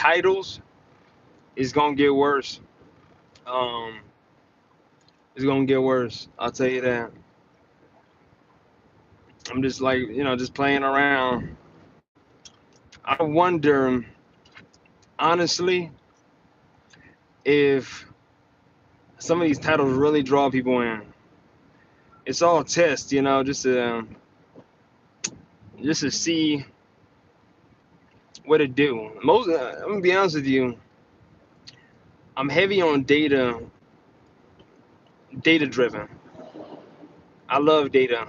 titles, it's gonna get worse. Um, it's gonna get worse. I'll tell you that. I'm just like, just playing around. I wonder, honestly, if some of these titles really draw people in. It's all test, just to see what it do. I'm gonna be honest with you. I'm heavy on data driven. I love data.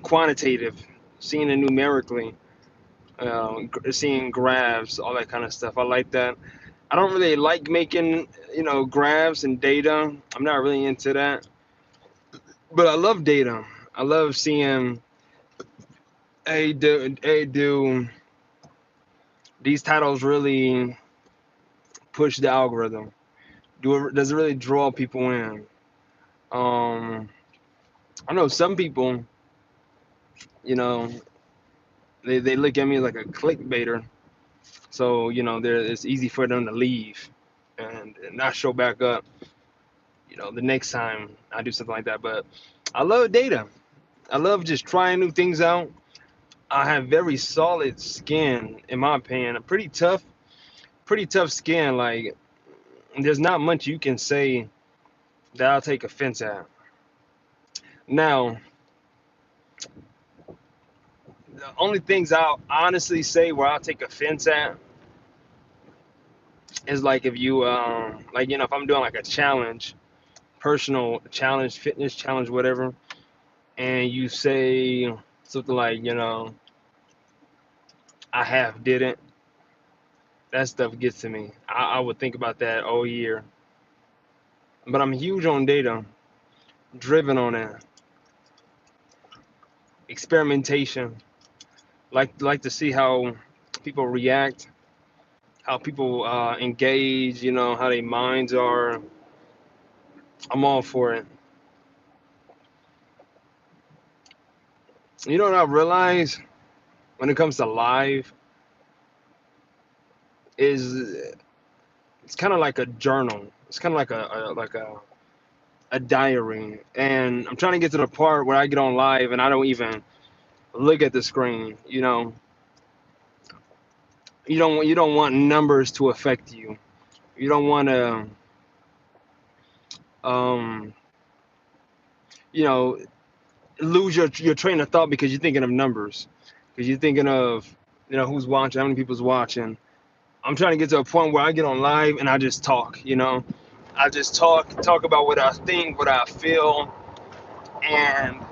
Quantitative, seeing it numerically, seeing graphs, all that kind of stuff. I like that. I don't really like making, graphs and data. I'm not really into that. But I love data. I love seeing, do these titles really push the algorithm? Does it really draw people in? Um, I know some people, you know, they look at me like a clickbaiter. So, it's easy for them to leave and not show back up, the next time I do something like that. But I love data. I love just trying new things out. I have very solid skin, in my opinion. A pretty tough skin. Like, there's not much you can say that I'll take offense at. Now, the only things I'll honestly say where I'll take offense at is like if you, if I'm doing like a challenge, personal challenge, fitness challenge, whatever, and you say something like, I half didn't. That stuff gets to me. I would think about that all year. But I'm huge on data, driven on it, experimentation. Like to see how people react, how people engage. How their minds are. I'm all for it. You know what I realize when it comes to live is it's kind of like a journal. It's kind of like a diary, and I'm trying to get to the part where I get on live and I don't even look at the screen. You don't want numbers to affect you. You don't want to um you know lose your train of thought because you're thinking of numbers, because you're thinking of who's watching, how many people's watching. I'm trying to get to a point where I get on live and I just talk. I just talk about what I think, what I feel, and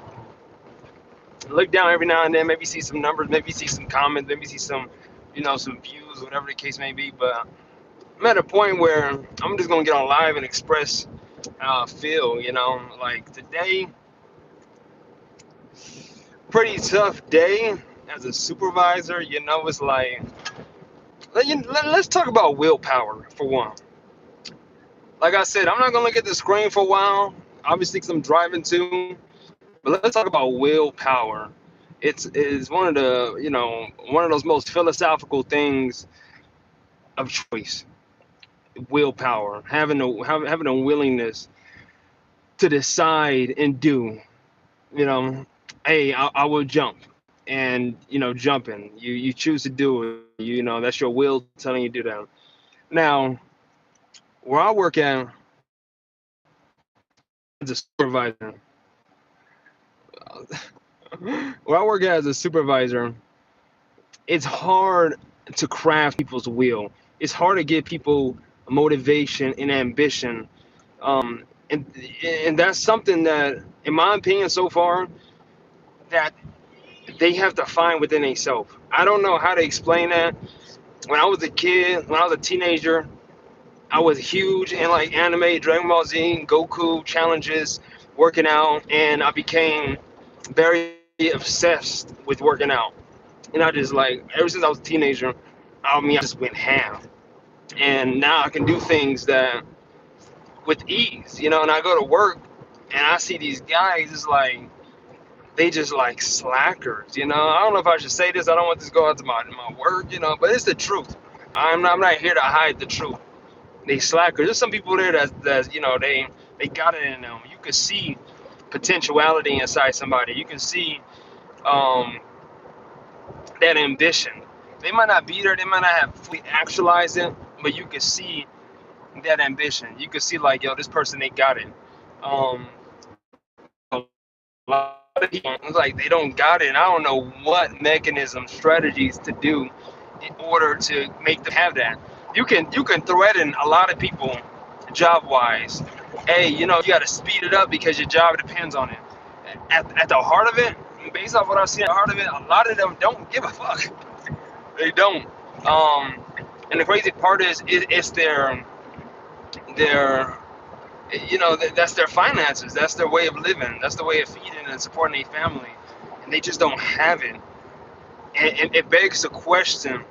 look down every now and then, maybe see some numbers, maybe see some comments, maybe see some some views, whatever the case may be. But I'm at a point where I'm just gonna get on live and express how I feel. Like today, pretty tough day as a supervisor. It's like let's talk about willpower for one. Like I said, I'm not gonna look at the screen for a while, obviously because I'm driving too. But let's talk about willpower. It's one of those most philosophical things of choice. Willpower, having a willingness to decide and do. You know, hey, I will jump, and jumping. You choose to do it. That's your will telling you to do that. Now, where I work at as a supervisor, where I work at as a supervisor, it's hard to craft people's will. It's hard to give people motivation and ambition. And that's something that, in my opinion, so far, that they have to find within themselves. I don't know how to explain that. When I was a kid, when I was a teenager, I was huge in like anime, Dragon Ball Z, Goku challenges, working out, and I became very obsessed with working out. And I just like ever since I was a teenager, I just went ham. And now I can do things that with ease, and I go to work and I see these guys, it's like they just like slackers. I don't know if I should say this. I don't want this to go out to my work. But it's the truth. I'm not here to hide the truth. They slackers. There's some people there that they got it in them. You can see potentiality inside somebody. You can see um, that ambition. They might not be there. They might not have fully actualized it, but you can see that ambition. You can see like, yo, this person, they got it. A lot of people, it's like they don't got it. And I don't know what mechanism, strategies to do in order to make them have that. You can threaten a lot of people, job wise. Hey, you got to speed it up because your job depends on it. At the heart of it, based off what I've seen at the heart of it, a lot of them don't give a fuck. They don't. Um, and the crazy part is, it's their that's their finances. That's their way of living. That's the way of feeding and supporting their family, and they just don't have it. And it begs the question: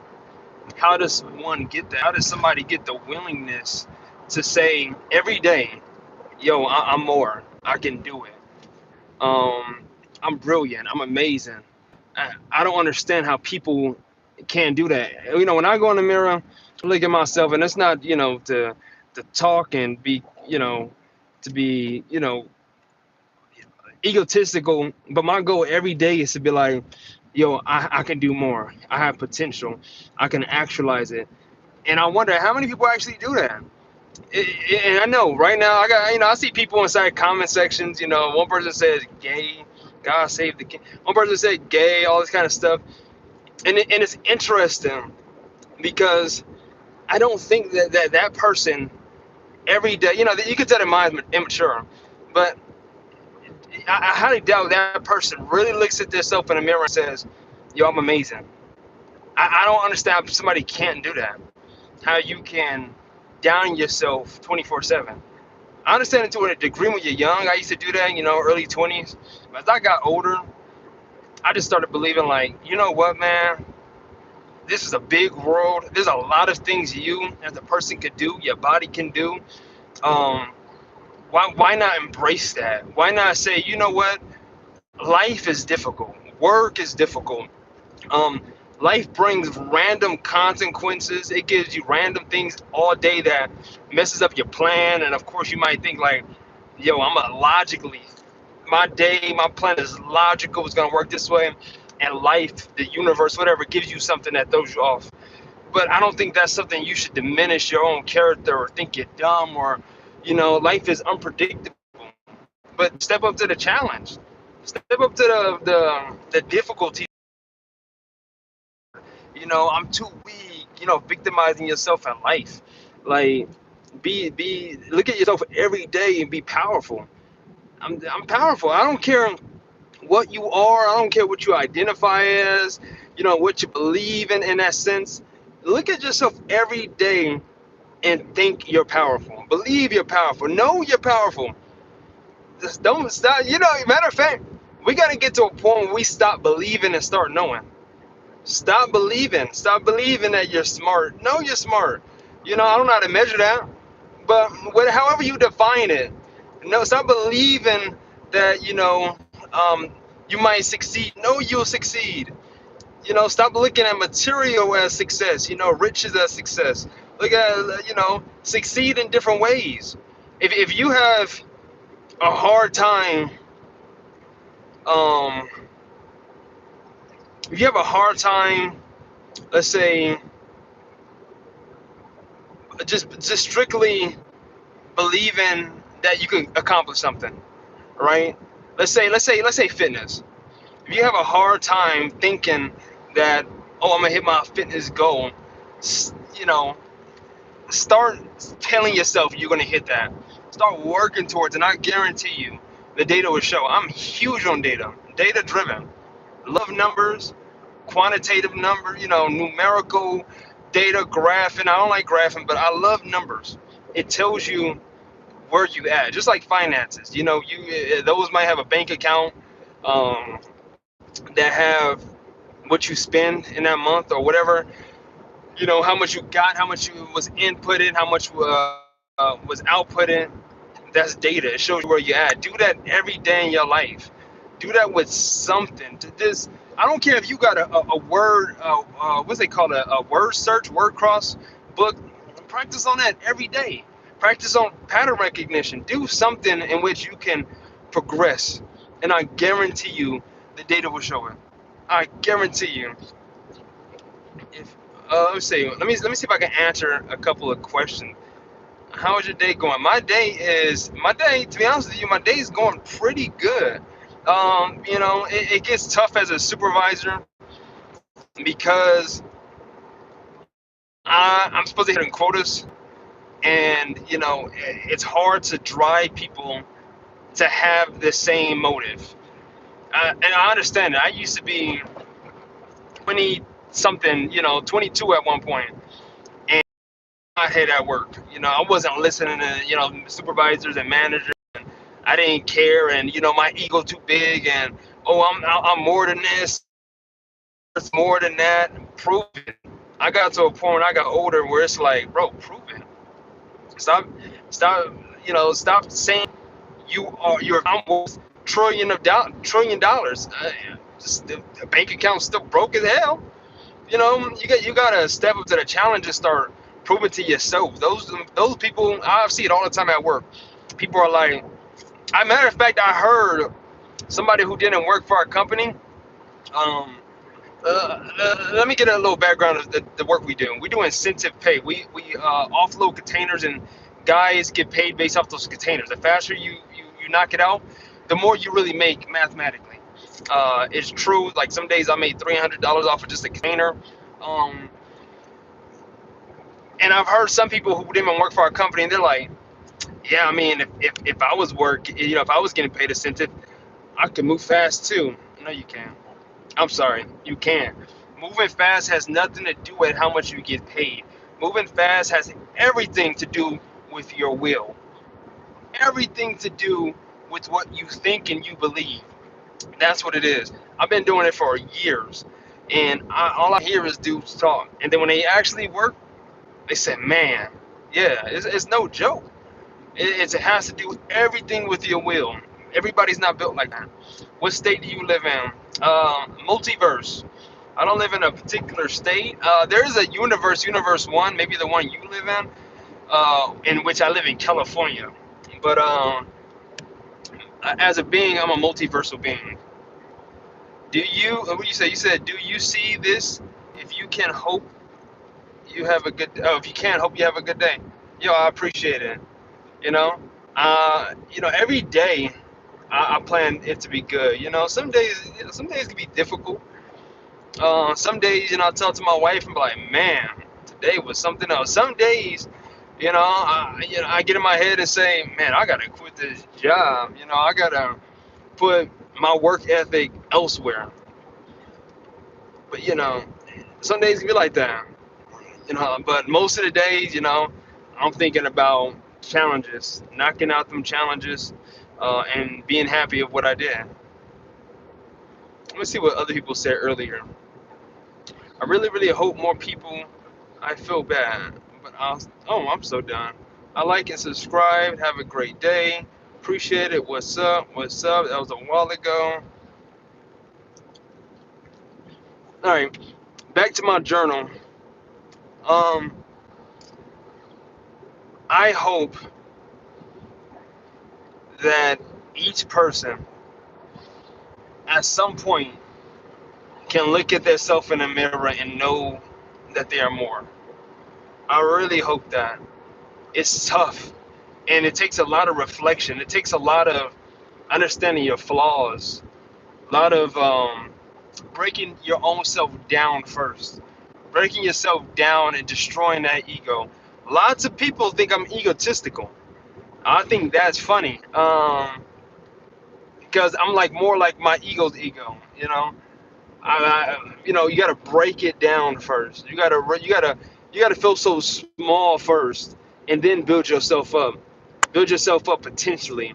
how does one get that? How does somebody get the willingness to say every day, "Yo, I'm more. I can do it. Um, I'm brilliant. I'm amazing." I don't understand how people can't do that. When I go in the mirror, I look at myself, and it's not to talk and be to be egotistical, but my goal every day is to be like, yo, I can do more. I have potential. I can actualize it. And I wonder how many people actually do that. And I know right now, I see people inside comment sections. One person says gay, God save the king. One person said gay, all this kind of stuff. And it's interesting because I don't think that person every day, you could tell their mind's immature, but I highly doubt that person really looks at themselves in the mirror and says, yo, I'm amazing. I don't understand how somebody can't do that. How you can down yourself 24/7. I understand it to a degree when you're young. I used to do that, early 20s. But as I got older, I just started believing, like, you know what, man? This is a big world. There's a lot of things you as a person could do, your body can do. Um, why not embrace that? Why not say, you know what? Life is difficult. Work is difficult. Um, Life brings random consequences. It gives you random things all day that messes up your plan. And of course, you might think like, yo, my day, my plan is logical. It's gonna work this way. And life, the universe, whatever, gives you something that throws you off. But I don't think that's something you should diminish your own character or think you're dumb or, life is unpredictable. But step up to the challenge. Step up to the difficulty. I'm too weak. Victimizing yourself in life. Like, look at yourself every day and be powerful. I'm powerful. I don't care what you are. I don't care what you identify as. What you believe in that sense. Look at yourself every day and think you're powerful. Believe you're powerful. Know you're powerful. Just don't stop. Matter of fact, we got to get to a point where we stop believing and start knowing. Stop believing. Stop believing that you're smart. Know you're smart. I don't know how to measure that, but however you define it, no, stop believing that you might succeed. No, you'll succeed. Stop looking at material as success. Riches as success. Look at succeed in different ways. If you have a hard time, um, if you have a hard time, let's say, just strictly believing that you can accomplish something, right? Let's say fitness. If you have a hard time thinking that, oh, I'm gonna hit my fitness goal, you know, start telling yourself you're gonna hit that. Start working towards it, and I guarantee you, the data will show. I'm huge on data driven. Love numbers, quantitative number, numerical data, graphing. I don't like graphing, but I love numbers. It tells you where you at, just like finances. Those might have a bank account um, that have what you spend in that month or whatever. How much you got, how much you was inputted, how much was outputted. That's data. It shows you where you at. Do that every day in your life. Do that with something. To this, I don't care if you got a word, what's they call a word search, word cross book. Practice on that every day. Practice on pattern recognition. Do something in which you can progress, and I guarantee you, the data will show it. I guarantee you. If let me see. Let me see if I can answer a couple of questions. How is your day going? My day. To be honest with you, my day is going pretty good. It gets tough as a supervisor because I'm supposed to hit in quotas, and it's hard to drive people to have the same motive. And I understand it. I used to be 20 something, 22 at one point, and I hate at work. I wasn't listening to supervisors and managers. I didn't care, and my ego too big, and oh, I'm more than this, it's more than that. Prove it. I got to a point when I got older where it's like, bro, prove it. Stop, stop, stop saying you're worth trillion dollars. Just the bank account's still broke as hell. You gotta step up to the challenge and start proving to yourself. Those people, I see it all the time at work. People are like, as a matter of fact, I heard somebody who didn't work for our company. Um, Let me get a little background of the work we do. We do incentive pay. We offload containers, and guys get paid based off those containers. The faster you knock it out, the more you really make mathematically. It's true. Like some days I made $300 off of just a container. Um, and I've heard some people who didn't even work for our company, and they're like, "Yeah, I mean, if I was if I was getting paid incentive, I could move fast too." No, you can't. I'm sorry, you can't. Moving fast has nothing to do with how much you get paid. Moving fast has everything to do with your will, everything to do with what you think and you believe. That's what it is. I've been doing it for years, and all I hear is dudes talk. And then when they actually work, they say, man, yeah, it's no joke. It has to do everything with your will. Everybody's not built like that. What state do you live in? Multiverse. I don't live in a particular state. There is a universe one, maybe the one you live in which I live in California. But as a being, I'm a multiversal being. Do you? What you say? You said, do you see this? If you can hope you have a good. Oh, if you can't hope you have a good day. Yo, I appreciate it. You know, every day I plan it to be good. Some days can be difficult. Some days, I tell to my wife and be like, man, today was something else. Some days, I get in my head and say, man, I gotta quit this job. I gotta put my work ethic elsewhere. But some days can be like that. But most of the days, I'm thinking about challenges, knocking out them challenges, and being happy of what I did. Let me see what other people said earlier. I really, really hope more people. I feel bad, but I'm so done. I like and subscribe. Have a great day. Appreciate it. What's up? What's up? That was a while ago. All right, back to my journal. Um, I hope that each person at some point can look at themselves in the mirror and know that they are more. I really hope that. It's tough, and it takes a lot of reflection. It takes a lot of understanding your flaws, a lot of breaking your own self down first, breaking yourself down and destroying that ego. Lots of people think I'm egotistical. I think that's funny, because I'm like more like my ego's ego. You got to break it down first. You gotta feel so small first, and then build yourself up. Build yourself up potentially,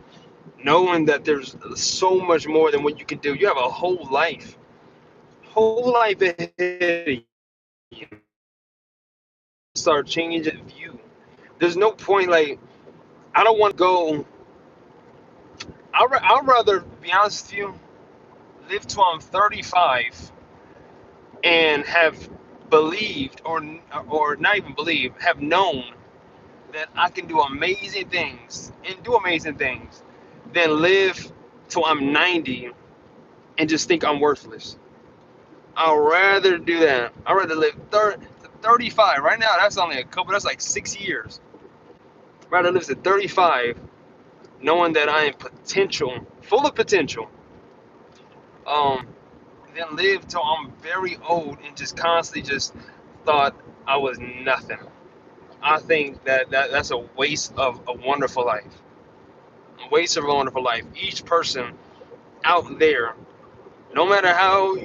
knowing that there's so much more than what you can do. You have a whole life ahead of you. Start changing your view. There's no point. Like, I don't want to go. I'd rather be honest with you. live till I'm 35 and have believed, or not even believed, have known that I can do amazing things and do amazing things, than live till I'm 90 and just think I'm worthless. I'd rather do that. I'd rather live 30 to 35. Right now, that's only that's like 6 years. I'd rather live to 35 knowing that I am full of potential, um, than live till I'm very old and just constantly just thought I was nothing. I think that's a waste of a wonderful life. A waste of a wonderful life. Each person out there, no matter how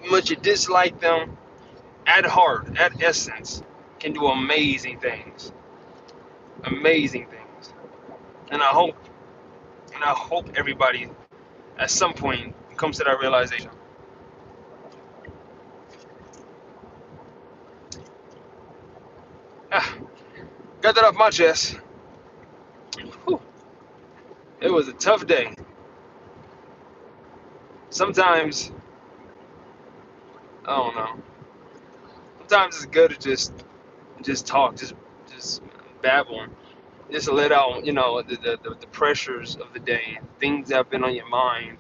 much you dislike them, at heart, at essence, can do amazing things. Amazing things. And I hope everybody at some point comes to that realization. Ah, got that off my chest. Whew, it was a tough day. Sometimes, I don't know. Sometimes it's good to just talk, just babble, just let out, the pressures of the day, things that have been on your mind.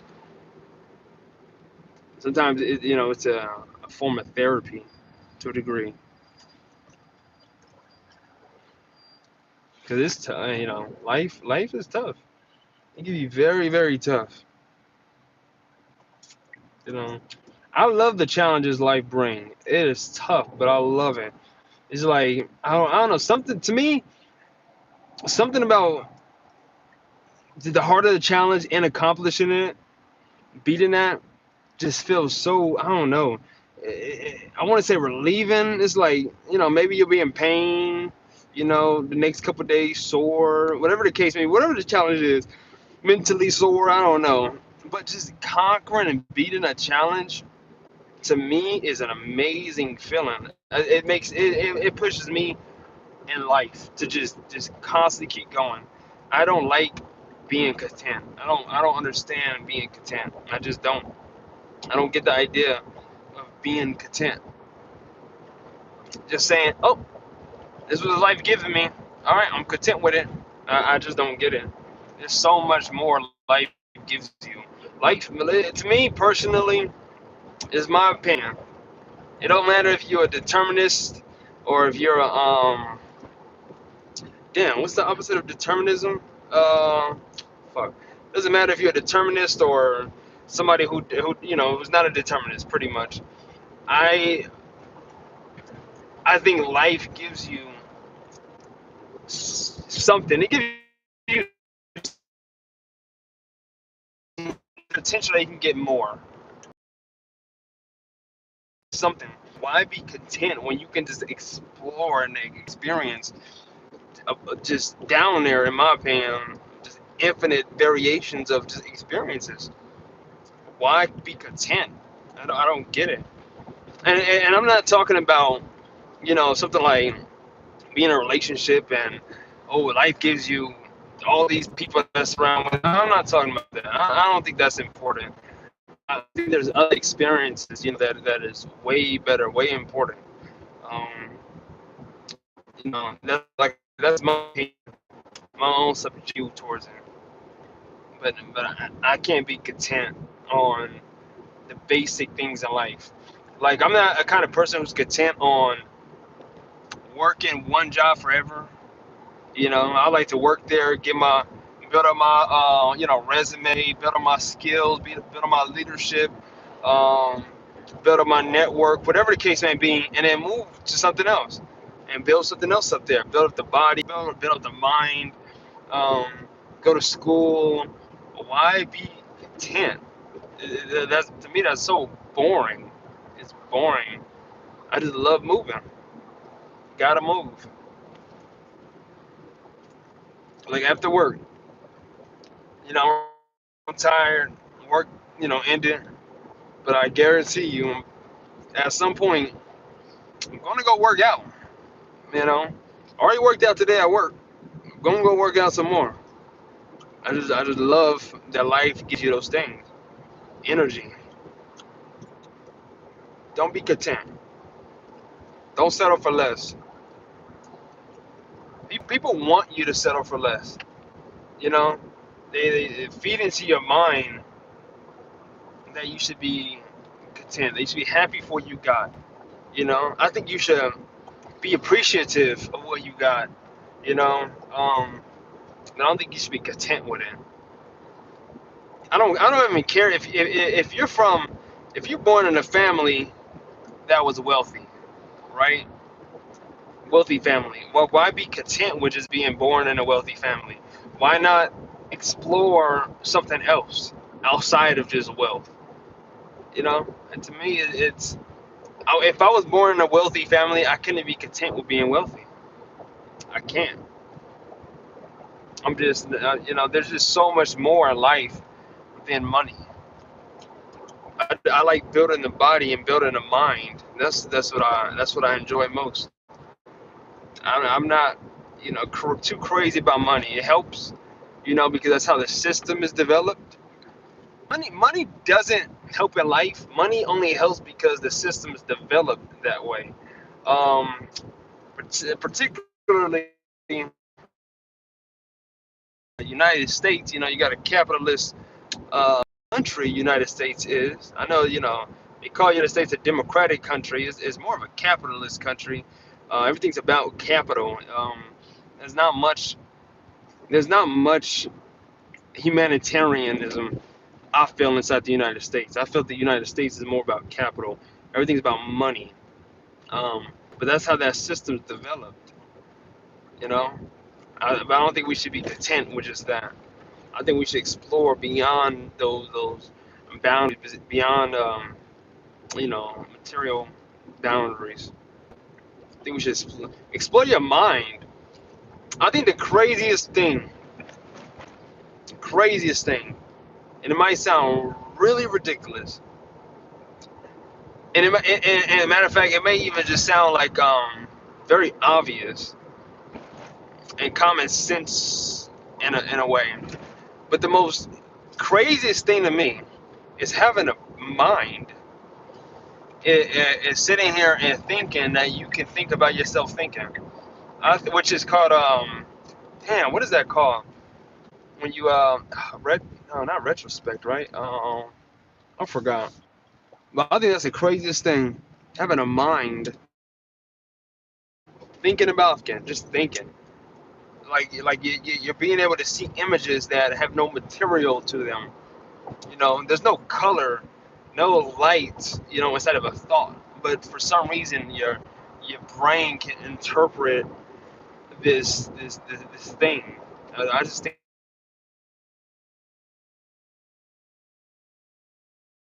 Sometimes it's a form of therapy to a degree, because it's life is tough. It can be very, very tough. You know, I love the challenges life bring. It is tough, but I love it. It's like I don't know, something to me, something about the heart of the challenge and accomplishing it, beating that, just feels so, I don't know. I want to say relieving. It's like, maybe you'll be in pain, the next couple of days sore, whatever the case may be, whatever the challenge is, mentally sore, I don't know. But just conquering and beating a challenge, to me, is an amazing feeling. It pushes me in life to just constantly keep going. I don't like being content. I don't understand being content. I just don't. I don't get the idea of being content. Just saying, oh, this was life giving me. All right, I'm content with it. I just don't get it. There's so much more life gives you. Life, to me personally, is my opinion. It don't matter if you're a determinist or if you're damn, what's the opposite of determinism? Fuck. Doesn't matter if you're a determinist or somebody who's not a determinist. Pretty much, I I think life gives you something. It gives you potential that you can get more. Something. Why be content when you can just explore and experience just down there, in my opinion, just infinite variations of just experiences? Why be content? I don't get it. And I'm not talking about, something like being in a relationship and, oh, life gives you all these people that surround with. I'm not talking about that. I don't think that's important. I think there's other experiences, that is way better, way important. Um, that's my opinion, my own subject view towards it. But I can't be content on the basic things in life. Like, I'm not a kind of person who's content on working one job forever. I like to work there, build up my resume, build up my skills, build up my leadership, um, build up my network, whatever the case may be, and then move to something else and build something else up there. Build up the body, build up the mind, um, go to school. Why be content? That's, to me, that's so boring. It's boring. I just love moving. Gotta move. Like after work, I'm tired. Work, ended. But I guarantee you, at some point, I'm gonna go work out. Already worked out today at work. I'm gonna go work out some more. I just love that life gives you those things, energy. Don't be content. Don't settle for less. People want you to settle for less. You know, they feed into your mind that you should be content. They should be happy for what you got. You know, I think you should be appreciative of what you got. You know, I don't think you should be content with it. I don't even care if you're from, if you're born in a family that was wealthy, right? Wealthy family. Well, why be content with just being born in a wealthy family? Why not explore something else outside of just wealth? You know, and to me, it's if I was born in a wealthy family, I couldn't be content with being wealthy. I can't. I'm just, there's just so much more in life than money. I like building the body and building the mind. That's what I enjoy most. I'm not, too crazy about money. It helps, because that's how the system is developed. Money doesn't help in life. Money only helps because the system is developed that way. Um, particularly in the United States, you got a capitalist uh, country. United States is. I know, they call United States a democratic country. It's more of a capitalist country. Everything's about capital. There's not much. There's not much humanitarianism I feel inside the United States. I feel the United States is more about capital. Everything's about money. Um, but that's how that system's developed. You know. But I don't think we should be content with just that. I think we should explore beyond those boundaries, beyond material boundaries. I think we should explore your mind. I think the craziest thing, and it might sound really ridiculous, and a matter of fact, it may even just sound like very obvious and common sense in a way. But the most craziest thing to me is having a mind. Is sitting here and thinking that you can think about yourself thinking, which is called damn, what is that called? When you no, not retrospect, right? I forgot. But I think that's the craziest thing, having a mind, thinking about thinking, just thinking. Like you're being able to see images that have no material to them. There's no color, no light, inside of a thought. But for some reason, your brain can interpret this thing. I just think